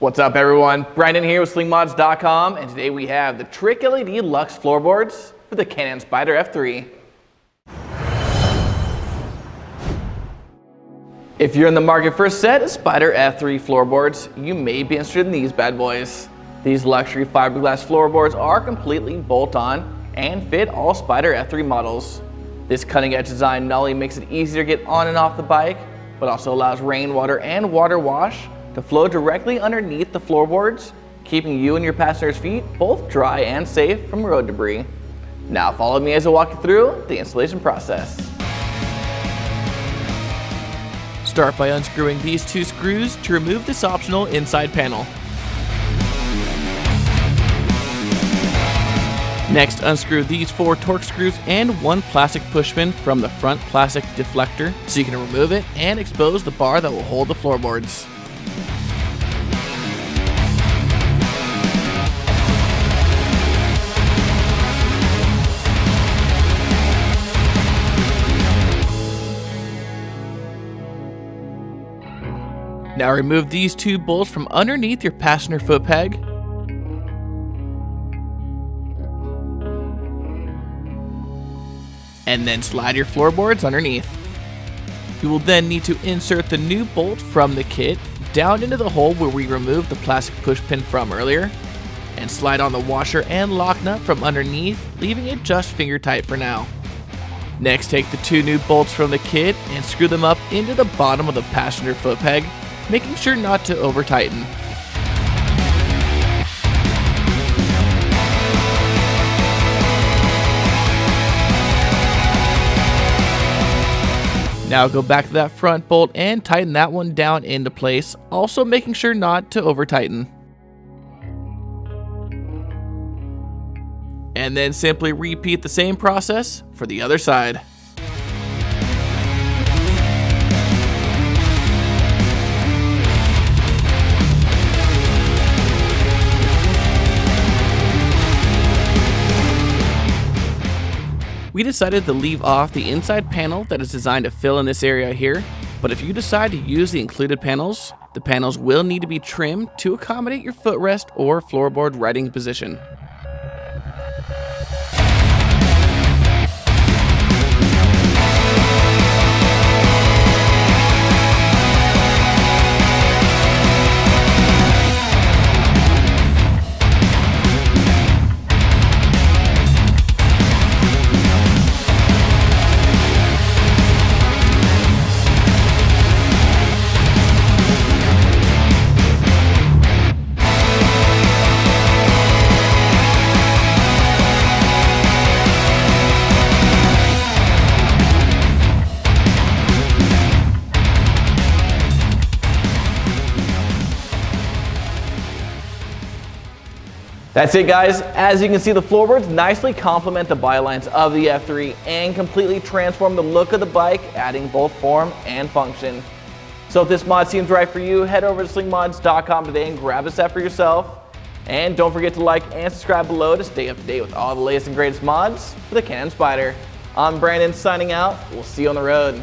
What's up everyone, Brandon here with Slingmods.com, and today we have the Trick LED LUX Floorboards for the Can-Am Spyder F3. If you're in the market for a set of Spyder F3 floorboards, you may be interested in these bad boys. These luxury fiberglass floorboards are completely bolt-on and fit all Spyder F3 models. This cutting-edge design not only makes it easier to get on and off the bike, but also allows rainwater and water wash to flow directly underneath the floorboards, keeping you and your passengers' feet both dry and safe from road debris. Now follow me as I walk you through the installation process. Start by unscrewing these two screws to remove this optional inside panel. Next, unscrew these 4 torque screws and 1 plastic push pin from the front plastic deflector so you can remove it and expose the bar that will hold the floorboards. Now remove these 2 bolts from underneath your passenger foot peg. And then slide your floorboards underneath. You will then need to insert the new bolt from the kit down into the hole where we removed the plastic push pin from earlier, and slide on the washer and lock nut from underneath, leaving it just finger tight for now. Next, take the 2 new bolts from the kit and screw them up into the bottom of the passenger foot peg, making sure not to over tighten. Now go back to that front bolt and tighten that one down into place, also making sure not to over tighten. And then simply repeat the same process for the other side. We decided to leave off the inside panel that is designed to fill in this area here, but if you decide to use the included panels, the panels will need to be trimmed to accommodate your footrest or floorboard riding position. That's it guys, as you can see the floorboards nicely complement the bylines of the F3 and completely transform the look of the bike, adding both form and function. So if this mod seems right for you, head over to slingmods.com today and grab a set for yourself. And don't forget to like and subscribe below to stay up to date with all the latest and greatest mods for the Can-Am Spyder. I'm Brandon signing out, we'll see you on the road.